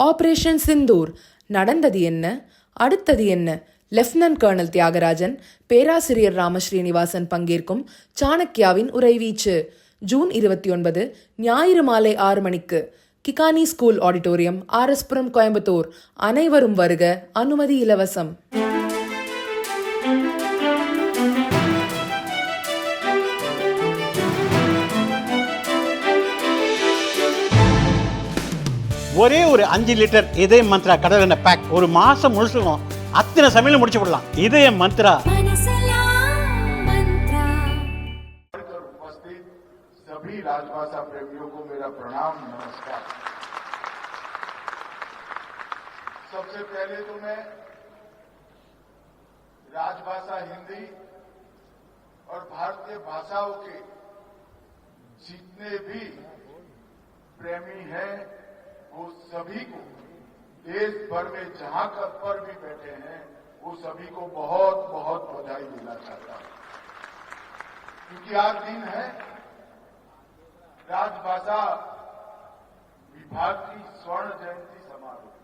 Operation Sindoor நடந்தது என்ன, அடுத்தது என்ன? லெப்டினன்ட் கர்னல் தியாகராஜன், பேராசிரியர் ராமஸ்ரீனிவாசன் பங்கேற்கும் சாணக்யாவின் உரைவீச்சு. ஜூன் 29 ஞாயிறு மாலை 6 மணிக்கு கிகானி ஸ்கூல் ஆடிட்டோரியம், RS புரம், கோயம்புத்தூர். அனைவரும் வருக, அனுமதி இலவசம். ஒரே ஒரு 5 லிட்டர் இதய மந்த்ரா கடல் எண்ணெய் பேக் ஒரு மாசம் முழுசுக்கும் அத்தனை சமையல முடிச்சு விடலாம். இதய மந்த்ரா. सभी राजभाषा प्रेमियों को मेरा प्रणाम, नमस्कार। सबसे पहले तो मैं राजभाषा हिंदी और भारतीय भाषाओं के जितने भी प्रेमी हैं वो सभी को देश भर में जहां पर भी बैठे हैं वो सभी को बहुत बहुत बधाई देना चाहता हूं, क्योंकि आज दिन है राजभाषा विभाग की स्वर्ण जयंती समारोह।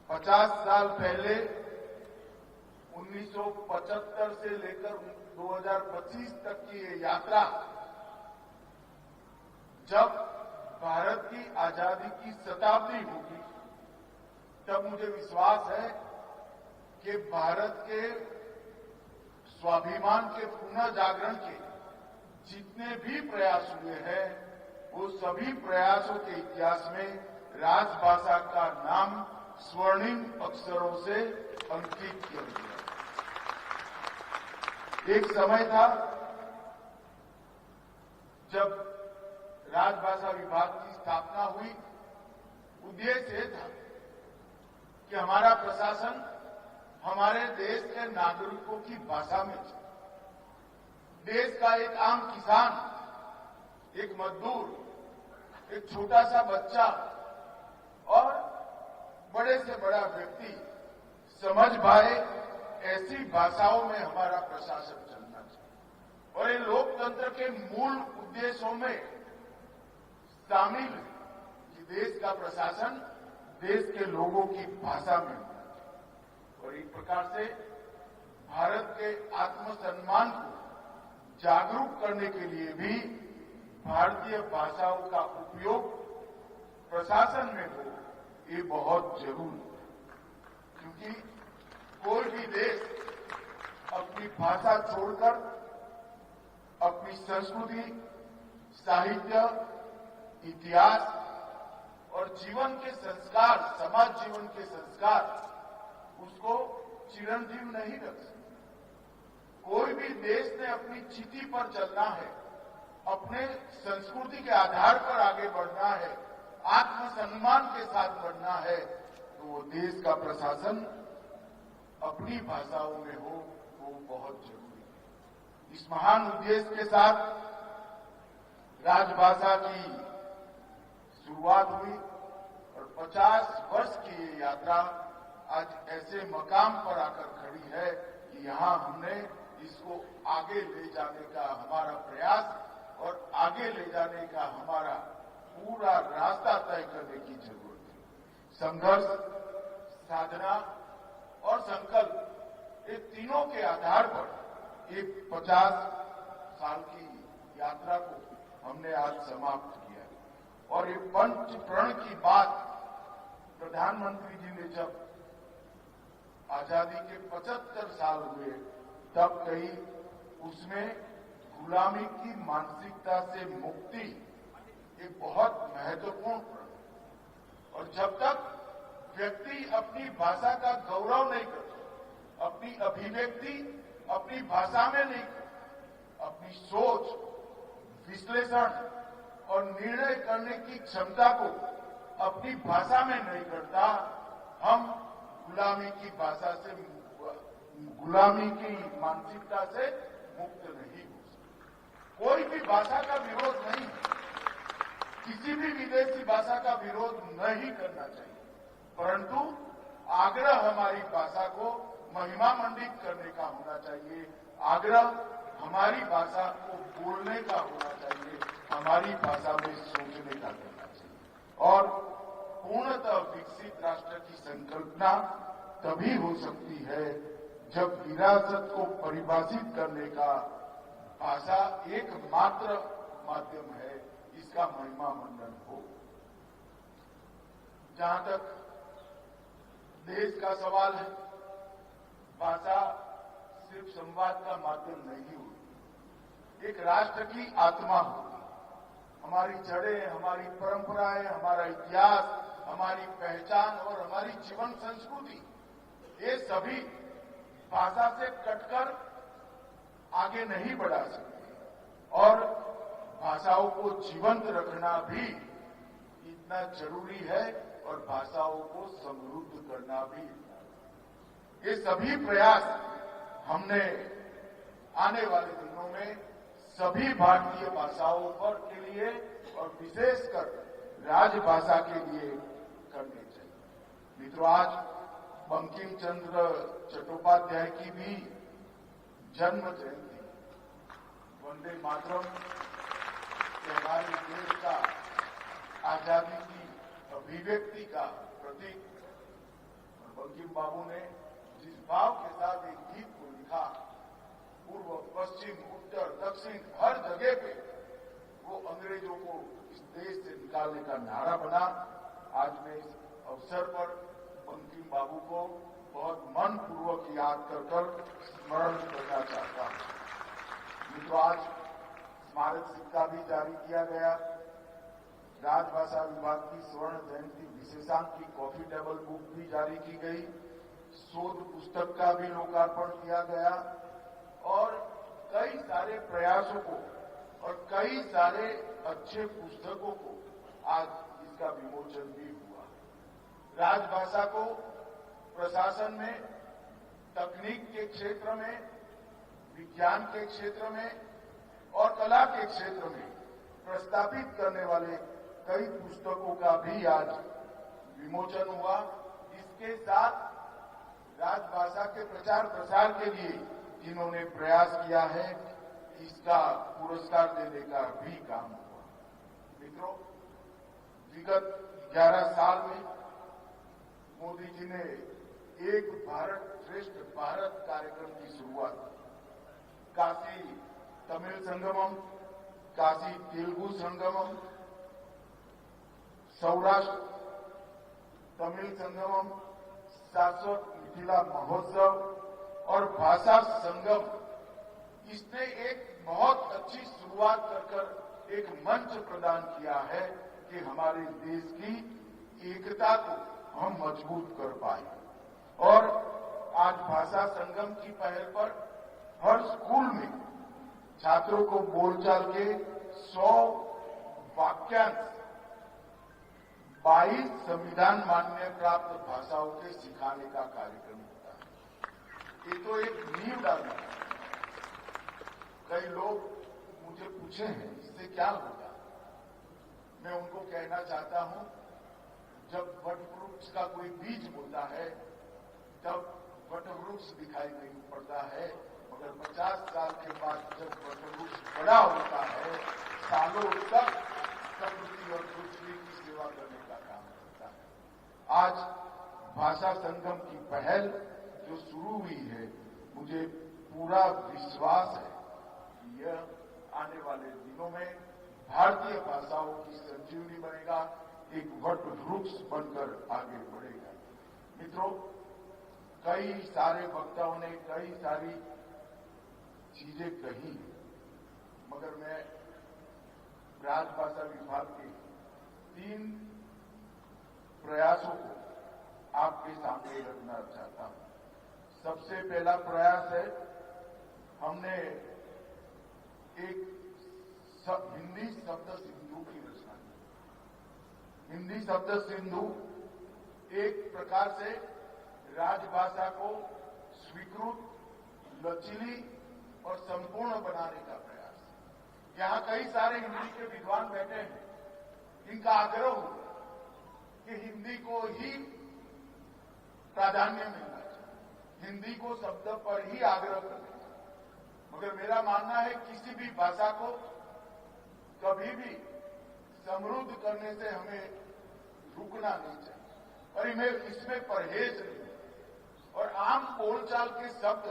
50 साल पहले 1975 से लेकर 2025 तक की ये यात्रा, जब भारत की आजादी की शताब्दी होगी, तब मुझे विश्वास है कि भारत के स्वाभिमान के पुनः जागरण के जितने भी प्रयास हुए हैं वो सभी प्रयासों के इतिहास में राजभाषा का नाम स्वर्णिम अक्षरों से अंकित किया गया। एक समय था जब राजभाषा विभाग की स्थापना हुई। उद्देश्य यह था कि हमारा प्रशासन हमारे देश के नागरिकों की भाषा में चले। देश का एक आम किसान, एक मजदूर, एक छोटा सा बच्चा और बड़े से बड़ा व्यक्ति समझ पाए, ऐसी भाषाओं में हमारा प्रशासन चलना चाहिए। और ये लोकतंत्र के मूल उद्देश्यों में शामिल है कि देश का प्रशासन देश के लोगों की भाषा में होना चाहिए। और एक प्रकार से भारत के आत्मसम्मान को जागरूक करने के लिए भी भारतीय भाषाओं का उपयोग प्रशासन में हो, ये बहुत जरूरी है। क्योंकि कोई भी देश अपनी भाषा छोड़कर अपनी संस्कृति, साहित्य, इतिहास और जीवन के संस्कार, समाज जीवन के संस्कार, उसको चिरंजीव नहीं रख सकते। कोई भी देश ने अपनी चिट्ठी पर चलना है, अपने संस्कृति के आधार पर आगे बढ़ना है, आत्मसम्मान के साथ बढ़ना है, तो वो देश का प्रशासन अपनी भाषाओं में हो, वो बहुत जरूरी है। इस महान उद्देश्य के साथ राजभाषा की शुरुआत हुई और 50 वर्ष की ये यात्रा आज ऐसे मकाम पर आकर खड़ी है कि यहां हमने इसको आगे ले जाने का हमारा प्रयास और आगे ले जाने का हमारा पूरा रास्ता तय करने की जरूरत है। संघर्ष, साधना और संकल्प, ये तीनों के आधार पर एक 50 साल की यात्रा को हमने आज समाप्त किया। और ये पंच प्रण की बात प्रधानमंत्री जी ने जब आजादी के 75 साल हुए तब कही, उसमें गुलामी की मानसिकता से मुक्ति एक बहुत महत्वपूर्ण प्रण है। और जब तक व्यक्ति अपनी भाषा का गौरव नहीं करता, अपनी अभिव्यक्ति अपनी भाषा में नहीं करता, अपनी सोच, विश्लेषण और निर्णय करने की क्षमता को अपनी भाषा में नहीं करता, हम गुलामी की भाषा से, गुलामी की मानसिकता से मुक्त नहीं हो सकते। कोई भी भाषा का विरोध नहीं, किसी भी विदेशी भाषा का विरोध नहीं करना चाहिए, परंतु आग्रह हमारी भाषा को महिमामंडित करने का होना चाहिए। आग्रह हमारी भाषा को बोलने का होना चाहिए, हमारी भाषा में सोचने का करना चाहिए। और पूर्णतः विकसित राष्ट्र की संकल्पना तभी हो सकती है जब विरासत को परिभाषित करने का भाषा एकमात्र माध्यम है, इसका महिमा मंडन हो। जहां तक देश का सवाल है, भाषा सिर्फ संवाद का माध्यम नहीं होती, एक राष्ट्र की आत्मा होती। हमारी जड़ें, हमारी परंपराएं, हमारा इतिहास, हमारी पहचान और हमारी जीवन संस्कृति, ये सभी भाषा से कटकर आगे नहीं बढ़ा सकते और भाषाओं को जीवंत रखना भी इतना जरूरी है और भाषाओं को समृद्ध करना भी। ये सभी प्रयास हमने आने वाले दिनों में सभी भारतीय भाषाओं पर के लिए और विशेषकर राजभाषा के लिए करने चाहिए। मित्रों, आज बंकिम चंद्र चट्टोपाध्याय की भी जन्म जयंती। वंदे मातरम के हमारे देश का आजादी की अभिव्यक्ति का प्रतीक, और बंकिम बाबू ने जिस भाव के साथ एक गीत को लिखा, पूर्व पश्चिम उत्तर दक्षिण हर जगह पे वो अंग्रेजों को इस देश से निकालने का नारा बना। आज मैं इस अवसर पर बंकिम बाबू को बहुत मनपूर्वक याद कर स्मरण करना चाहता हूं। मित्रों, आज स्मारक सिक्का भी जारी किया गया। राजभाषा विभाग की स्वर्ण जयंती विशेषांक की कॉफी टेबल बुक भी जारी की गई। शोध पुस्तक का भी लोकार्पण किया गया और कई सारे प्रयासों को और कई सारे अच्छे पुस्तकों को आज इसका विमोचन भी हुआ। राजभाषा को प्रशासन में, तकनीक के क्षेत्र में, विज्ञान के क्षेत्र में और कला के क्षेत्र में प्रस्तावित करने वाले कई पुस्तकों का भी आज विमोचन हुआ। इसके साथ राजभाषा के प्रचार प्रसार के लिए जिन्होंने प्रयास किया है, इसका पुरस्कार देने का भी काम हुआ। मित्रों, विगत 11 साल में मोदी जी ने एक भारत श्रेष्ठ भारत कार्यक्रम की शुरुआत की। काशी तमिल संगमम, काशी तेलुगु संगमम, सौराष्ट्र तमिल संगमम, शाश्वत मिथिला महोत्सव और भाषा संगम, इसने एक बहुत अच्छी शुरुआत कर एक मंच प्रदान किया है कि हमारे देश की एकता को हम मजबूत कर पाए। और आज भाषा संगम की पहल पर हर स्कूल में छात्रों को बोलचाल के 100 वाक्यांश 22 संविधान मान्य प्राप्त भाषाओं के सिखाने का कार्यक्रम होता है। ये तो एक नींव डालना है। कई लोग मुझे पूछे हैं इससे क्या होगा। मैं उनको कहना चाहता हूं, जब वटवृक्ष का कोई बीज बोता है तब वटवृक्ष दिखाई नहीं पड़ता है, मगर 50 साल के बाद जब वटवृक्ष बड़ा होता है, सालों तक प्रकृति और पृथ्वी की सेवा करने का काम करता है। आज भाषा संगम की पहल जो शुरू हुई है, मुझे पूरा विश्वास है कि यह आने वाले दिनों में भारतीय भाषाओं की संजीवनी बनेगा, एक वट वृक्ष बनकर आगे बढ़ेगा। मित्रों, कई सारे वक्ताओं ने कई सारी चीजें कही, मगर मैं राजभाषा विभाग के 3 प्रयासों को आपके सामने रखना चाहता हूं। सबसे पहला प्रयास है, हमने एक हिंदी शब्द सिंधु की रचना की। हिंदी शब्द सिंधु एक प्रकार से राजभाषा को स्वीकृत, लचीली और संपूर्ण बनाने का प्रयास। यहां कई सारे हिंदी के विद्वान बैठे हैं, इनका आग्रह होगा कि हिंदी को ही प्राधान्य मिलना चाहिए, हिंदी को शब्द पर ही आग्रह करना चाहिए। मगर मेरा मानना है किसी भी भाषा को कभी भी समृद्ध करने से हमें रुकना नहीं चाहिए और इसमें परहेज नहीं। और आम बोलचाल के शब्द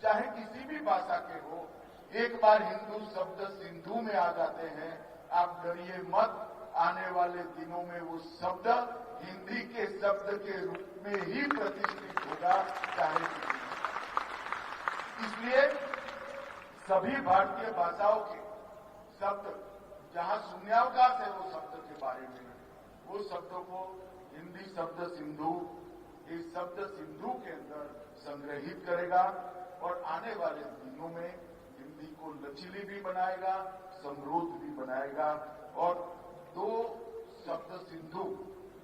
चाहे किसी भी भाषा के हो, एक बार हिंदू शब्द सिंधु में आ जाते हैं, आप डरिए मत, आने वाले दिनों में वो शब्द हिंदी के शब्द के रूप में ही प्रतिष्ठित होगा, चाहे किसी। इसलिए सभी भारतीय भाषाओं के शब्द जहां शून्यावकाश है वो शब्द के बारे में, वो शब्दों को हिंदी शब्द सिंधु इस शब्द सिंधु के अंदर संग्रहित करेगा और आने वाले दिनों में हिंदी को लचीली भी बनाएगा, समृद्ध भी बनाएगा। और 2 शब्द सिंधु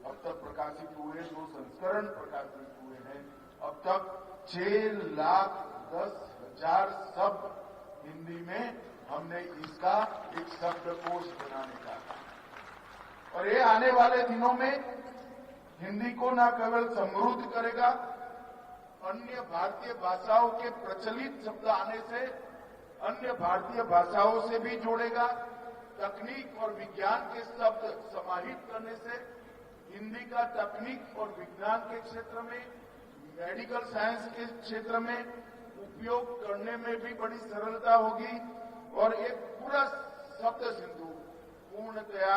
अब तक प्रकाशित हुए, 2 संस्करण प्रकाशित हुए हैं। अब तक 6,10,000 शब्द हिंदी में हमने इसका एक शब्दकोश बनाने का, और ये आने वाले दिनों में हिंदी को न केवल समृद्ध करेगा, अन्य भारतीय भाषाओं के प्रचलित शब्द आने से अन्य भारतीय भाषाओं से भी जोड़ेगा। तकनीक और विज्ञान के शब्द समाहित करने से हिंदी का तकनीक और विज्ञान के क्षेत्र में, मेडिकल साइंस के क्षेत्र में उपयोग करने में भी बड़ी सरलता होगी। और एक पूरा शब्द सिंधु पूर्णतया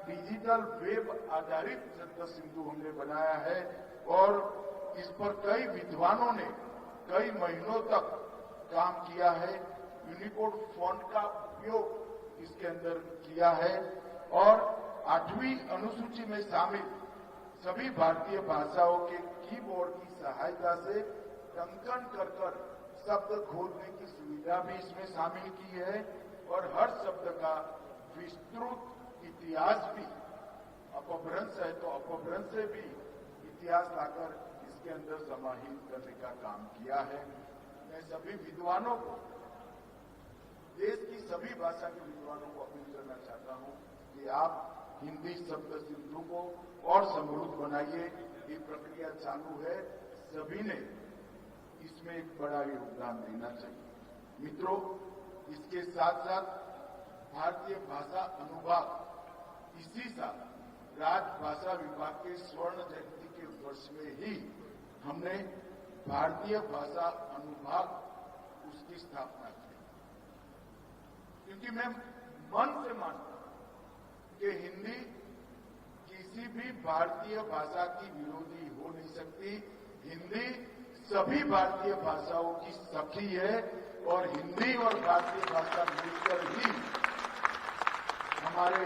डिजिटल वेब आधारित शब्द सिंधु हमने बनाया है और इस पर कई विद्वानों ने कई महीनों तक काम किया है। यूनिकोड फॉन्ट का उपयोग इसके अंदर किया है और 8वीं अनुसूची में शामिल सभी भारतीय भाषाओं के कीबोर्ड की सहायता से टंकन कर शब्द खोजने की सुविधा भी इसमें शामिल की है और हर शब्द का विस्तृत इतिहास भी, अपभ्रंश है तो अपभ्रंश से भी इतिहास लाकर इसके अंदर समाहित करने का काम किया है। मैं सभी विद्वानों को, देश की सभी भाषा के विद्वानों को अपील करना चाहता हूं कि आप हिंदी शब्द सिंधु को और समृद्ध बनाइए। ये प्रक्रिया चालू है, सभी ने इसमें एक बड़ा योगदान देना चाहिए। मित्रों, इसके साथ साथ भारतीय भाषा अनुभाग इसी साल राजभाषा विभाग के स्वर्ण जयंती के वर्ष में ही हमने भारतीय भाषा अनुभाग उसकी स्थापना की, क्योंकि मैं मन से मानता हूं कि हिंदी किसी भी भारतीय भाषा की विरोधी हो नहीं सकती। हिंदी सभी भारतीय भाषाओं की सखी है और हिंदी और भारतीय भाषा मिलकर ही हमारे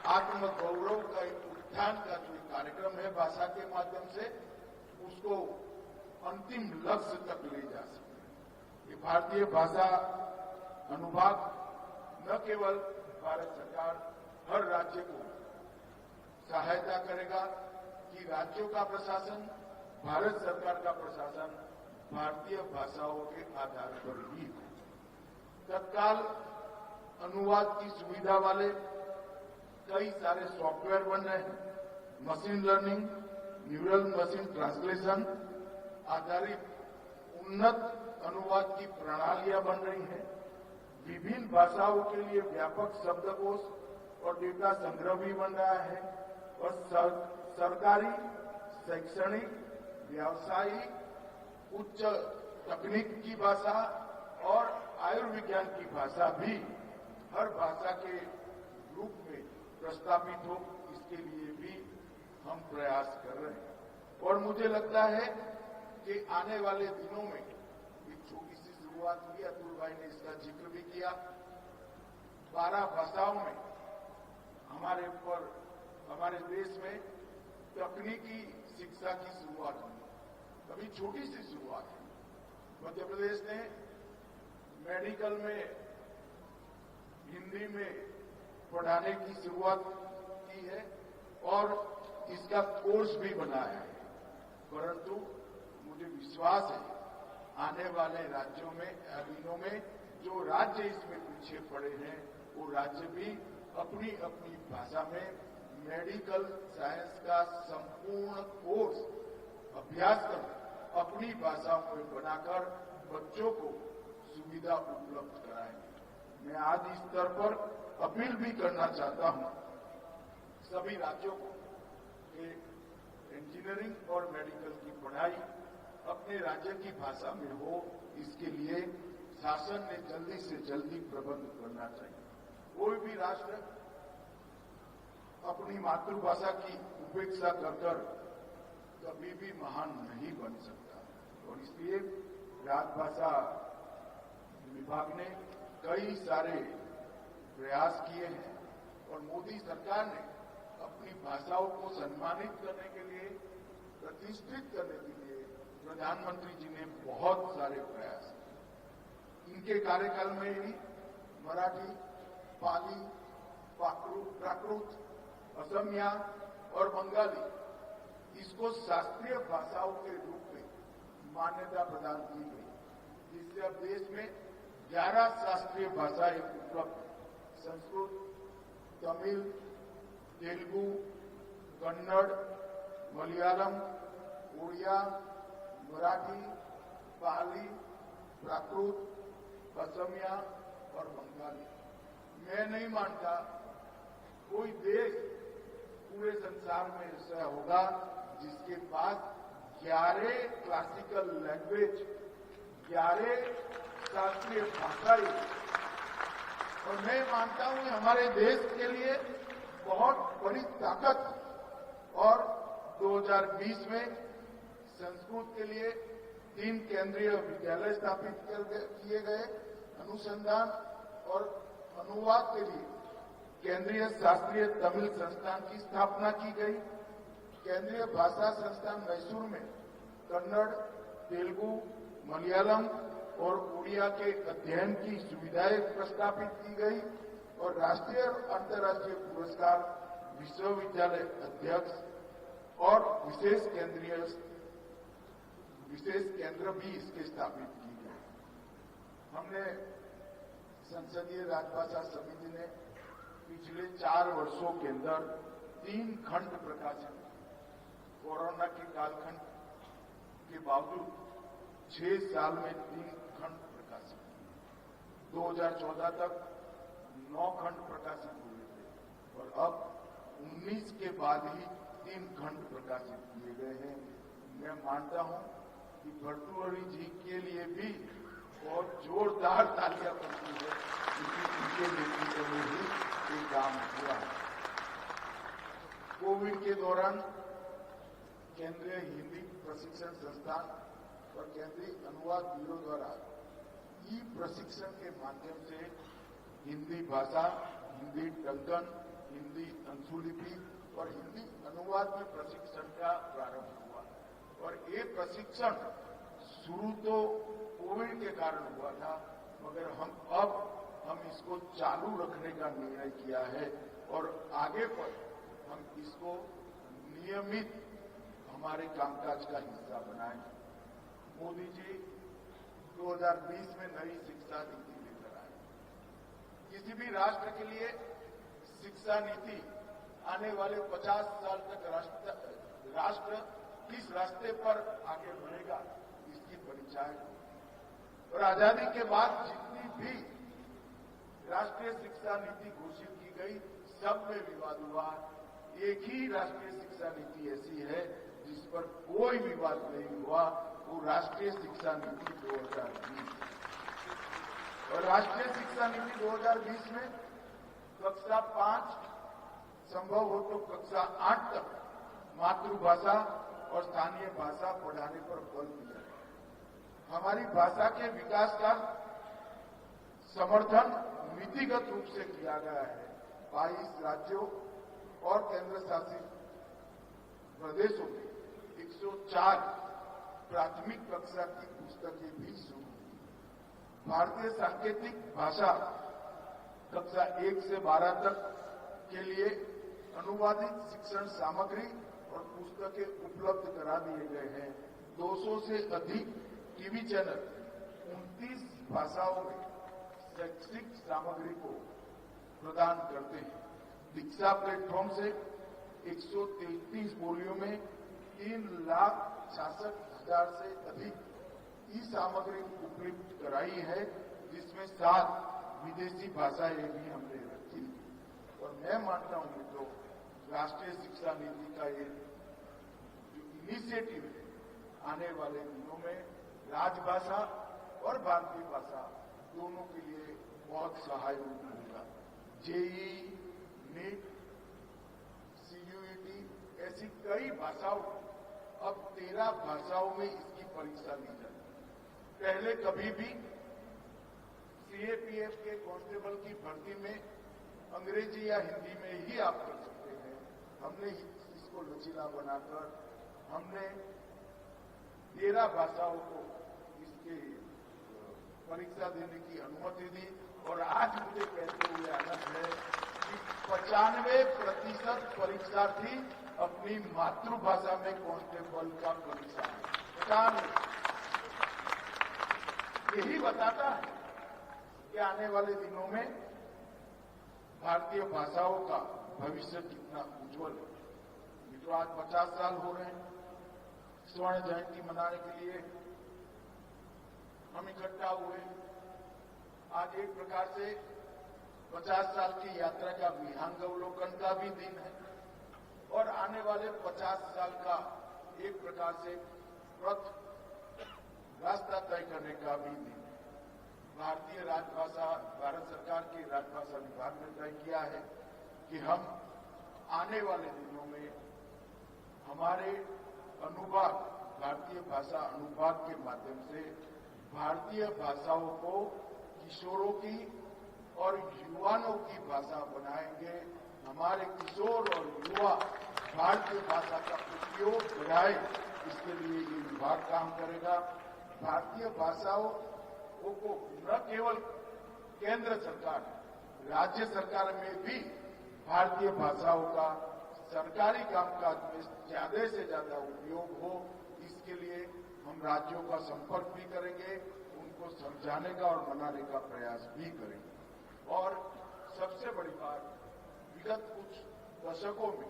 आत्मगौरव का एक उत्थान का जो कार्यक्रम है भाषा के माध्यम से, उसको अंतिम लक्ष्य तक ले जा सकते। ये भारतीय भाषा अनुभाग न केवल भारत सरकार हर राज्य को सहायता करेगा कि राज्यों का प्रशासन, भारत सरकार का प्रशासन भारतीय भाषाओं के आधार पर ही हो। तत्काल अनुवाद की सुविधा वाले कई सारे सॉफ्टवेयर बन रहे हैं। Machine learning, neural machine translation आधारित उन्नत अनुवाद की प्रणालियां बन रही हैं। विभिन्न भाषाओं के लिए व्यापक शब्दकोश और डेटा संग्रह भी बन रहा है और सरकारी, शैक्षणिक, व्यावसायिक, उच्च तकनीक की भाषा और आयुर्विज्ञान की भाषा भी हर भाषा के रूप में प्रस्तावित हो, इसके लिए भी हम प्रयास कर रहे हैं। और मुझे लगता है कि आने वाले दिनों में एक छोटी सी शुरुआत हुई, अतुल भाई ने इसका जिक्र भी किया। 12 भाषाओं में हमारे देश में तकनीकी शिक्षा की शुरुआत हुई। अभी छोटी सी शुरुआत है। मध्य प्रदेश ने मेडिकल में हिंदी में पढ़ाने की शुरुआत की है और इसका कोर्स भी बनाया है, परंतु मुझे विश्वास है आने वाले राज्यों में, दिनों में जो राज्य इसमें पीछे पड़े हैं वो राज्य भी अपनी अपनी भाषा में मेडिकल साइंस का संपूर्ण कोर्स अभ्यास कर अपनी भाषाओं में बनाकर बच्चों को सुविधा उपलब्ध कराएंगे। मैं आज इस स्तर पर अपील भी करना चाहता हूं सभी राज्यों को इंजीनियरिंग और मेडिकल की पढ़ाई अपने राज्य की भाषा में हो, इसके लिए शासन ने जल्दी से जल्दी प्रबंध करना चाहिए। कोई भी राष्ट्र अपनी मातृभाषा की उपेक्षा कर कभी भी महान नहीं बन सकता, और इसलिए राजभाषा विभाग ने कई सारे प्रयास किए हैं, और मोदी सरकार ने अपनी भाषाओं को सम्मानित करने के लिए, प्रतिष्ठित करने के लिए प्रधानमंत्री जी ने बहुत सारे प्रयास किए। इनके कार्यकाल में ही मराठी, पाली, प्राकृत, असमिया और बंगाली इसको शास्त्रीय भाषाओं के रूप में मान्यता प्रदान की गई, जिससे अब देश में 11 शास्त्रीय भाषाएं उपलब्ध हैं। संस्कृत, तमिल, तेलुगु, कन्नड़, मलयालम, उड़िया, मराठी, पाली, प्राकृत, असमिया और बंगाली। मैं नहीं मानता कोई देश पूरे संसार में ऐसा होगा जिसके पास 11 क्लासिकल लैंग्वेज, 11 शास्त्रीय भाषाएं, और मैं मानता हूं हमारे देश के लिए बहुत बड़ी ताकत। और 2020 में संस्कृत के लिए 3 केंद्रीय विद्यालय स्थापित किए गए, अनुसंधान और अनुवाद के लिए केंद्रीय शास्त्रीय तमिल संस्थान की स्थापना की गई। केंद्रीय भाषा संस्थान मैसूर में कन्नड़, तेलुगु, मलयालम और उड़िया के अध्ययन की सुविधाएं प्रस्तापित की गई, और राष्ट्रीय और अंतर्राष्ट्रीय पुरस्कार विश्वविद्यालय अध्यक्ष और विशेष केंद्र भी इसके स्थापित की गए। हमने संसदीय राजभाषा समिति ने पिछले 4 वर्षों के अंदर 3 खंड प्रकाशित, कोरोना के कालखंड के बावजूद 6 साल में 3 खंड प्रकाशित, 2014 तक 9 खंड प्रकाशित हुए थे, और अब 19 के बाद ही 3 खंड प्रकाशित किए गए हैं। मैं मानता हूं कि भर्तृहरि जी के लिए भी बहुत जोरदार तालियां पड़ती है, क्योंकि उनके नेतृत्व में ही ये काम हुआ। कोविड के दौरान केंद्रीय हिंदी प्रशिक्षण संस्थान और केंद्रीय अनुवाद ब्यूरो द्वारा ई प्रशिक्षण के माध्यम से हिंदी भाषा, हिंदी टंकन, हिंदी अंशुलिपि और हिंदी अनुवाद में प्रशिक्षण का प्रारंभ हुआ, और ये प्रशिक्षण शुरू तो कोविड के कारण हुआ था, मगर हम इसको चालू रखने का निर्णय किया है, और आगे पर हम इसको नियमित हमारे कामकाज का हिस्सा बनाएं। मोदी जी 2020 में नई शिक्षा नीति लेकर आए। किसी भी राष्ट्र के लिए शिक्षा नीति आने वाले 50 साल तक राष्ट्र किस रास्ते पर आगे बढ़ेगा, इसकी परिचायक होगी। और आजादी के बाद जितनी भी राष्ट्रीय शिक्षा नीति घोषित की गई, सब में विवाद हुआ। एक ही राष्ट्रीय शिक्षा नीति ऐसी है जिस पर कोई विवाद नहीं हुआ, वो राष्ट्रीय शिक्षा नीति 2020। और राष्ट्रीय शिक्षा नीति 2020 में कक्षा 5 संभव हो तो कक्षा 8 तक मातृभाषा और स्थानीय भाषा पढ़ाने पर बल दिया है। हमारी भाषा के विकास का समर्थन नीतिगत रूप से किया गया है। 22 राज्यों और केंद्र शासित प्रदेशों में 104 प्राथमिक कक्षा की पुस्तकें भी शुरू हुई। भारतीय सांकेतिक भाषा कक्षा 1 से 12 तक के लिए अनुवादित शिक्षण सामग्री और पुस्तकें उपलब्ध करा दिए गए हैं। 200 से अधिक टीवी चैनल 29 भाषाओं में शैक्षिक सामग्री को प्रदान करते हैं। दीक्षा प्लेटफॉर्म से 133 बोलियों में 3,66,000 से अधिक ई सामग्री उपलब्ध कराई है, जिसमें 7 विदेशी भाषाएं भी हमने रखी। और मैं मानता हूं मित्रों, राष्ट्रीय शिक्षा नीति का ये जो इनिशिएटिव है, आने वाले दिनों में राजभाषा और भारतीय भाषा दोनों के लिए बहुत सहायक होगा। जेई, नीट, सीयूईटी ऐसी कई भाषाओं, अब 13 भाषाओं में इसकी परीक्षा ली जाती है। पहले कभी भी सीएपीएफ के कांस्टेबल की भर्ती में अंग्रेजी या हिंदी में ही आप कर सकते हैं। हमने इसको लचीला बनाकर हमने 13 भाषाओं को इसके परीक्षा देने की अनुमति दी और आज मुझे कहते हुए आनंद है कि 95% परीक्षार्थी अपनी मातृभाषा में कांस्टेबल का परीक्षा है। यही बताता है कि आने वाले दिनों में भारतीय भाषाओं का भविष्य कितना उज्जवल है। मित्रों, आज 50 साल हो रहे हैं स्वर्ण जयंती मनाने के लिए हम इकट्ठा हुए। आज एक प्रकार से 50 साल की यात्रा का विहंगावलोकन का भी दिन है और आने वाले 50 साल का एक प्रकार से रास्ता तय करने का भी दिन है। भारतीय राजभाषा, भारत सरकार के राजभाषा विभाग ने तय किया है कि हम आने वाले दिनों में हमारे अनुभाग, भारतीय भाषा अनुभाग के माध्यम से भारतीय भाषाओं को किशोरों की और युवाओं की भाषा बनाएंगे। हमारे किशोर और युवा भारतीय भाषा का उपयोग बढ़ाए, इसके लिए ये विभाग काम करेगा। भारतीय भाषाओं को न केवल केंद्र सरकार, राज्य सरकार में भी भारतीय भाषाओं का सरकारी कामकाज में ज्यादा से ज्यादा उपयोग हो, इसके लिए हम राज्यों का संपर्क भी करेंगे, उनको समझाने का और मनाने का प्रयास भी करेंगे। और सबसे बड़ी बात, विगत कुछ दशकों में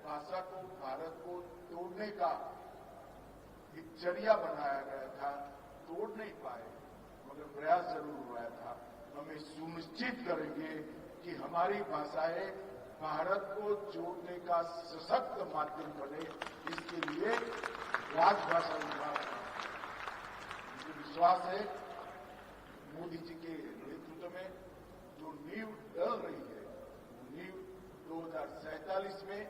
भाषा को, भारत को तोड़ने का एक जरिया बनाया गया था, तोड़ नहीं पाए मगर प्रयास जरूर हुआ था। हमें सुनिश्चित करेंगे कि हमारी भाषाएं भारत को जोड़ने का सशक्त माध्यम बने, इसके लिए राजभाषा विभाग मुझे विश्वास है मोदी जी के नेतृत्व में जो नींव डल रही है, वो नींव 2047 में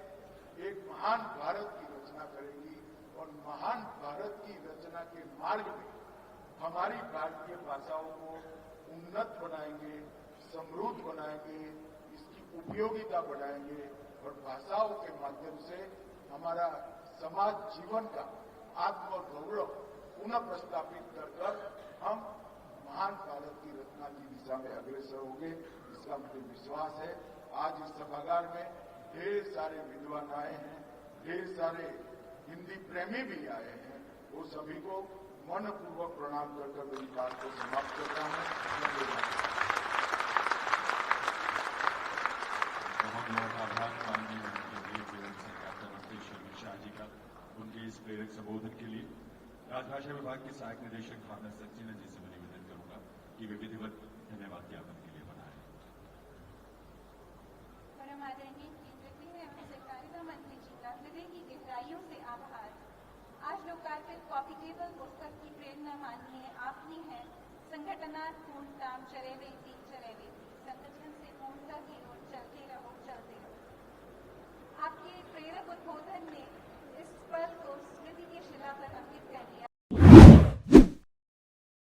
एक महान भारत की रचना करेगी और महान भारत की रचना के मार्ग में हमारी भारतीय भाषाओं को उन्नत बनाएंगे, समृद्ध बनाएंगे, इसकी उपयोगिता बढ़ाएंगे और भाषाओं के माध्यम से हमारा समाज जीवन का आत्मगौरव पुनः प्रस्थापित कर हम महान भारत की रचना की दिशा में अग्रसर होंगे, इसका मुझे विश्वास है। आज इस सभागार में ढेर सारे विद्वान आए हैं, ढेर सारे हिंदी प्रेमी भी आए हैं, वो सभी को मनपूर्वक प्रणाम कर मेरी बात को समाप्त करता हूं। बहुत बहुत आभार माननीय कैप्टन शर्मा शाह जी का उनके इस प्रेरक संबोधन के लिए। राजभाषा विभाग के सहायक निदेशक भावना सक्सेना जी से मैं निवेदन करूंगा कि वे विधिवत धन्यवाद ज्ञापन के लिए बनाए। परम आदरणीय केंद्रीय गृह एवं सहकारिता मंत्री जी का हृदय की गहराइयों से आभार। आज लोकार्पित कॉफी टेबल पुस्तक की प्रेरणा माननीय आपने है। संगठनात् पूर्णताम चरेवेति चरेवेति, संगठन से पूर्णता की ओर चलते रहो चलते रहो। आपके प्रेरक उद्बोधन ने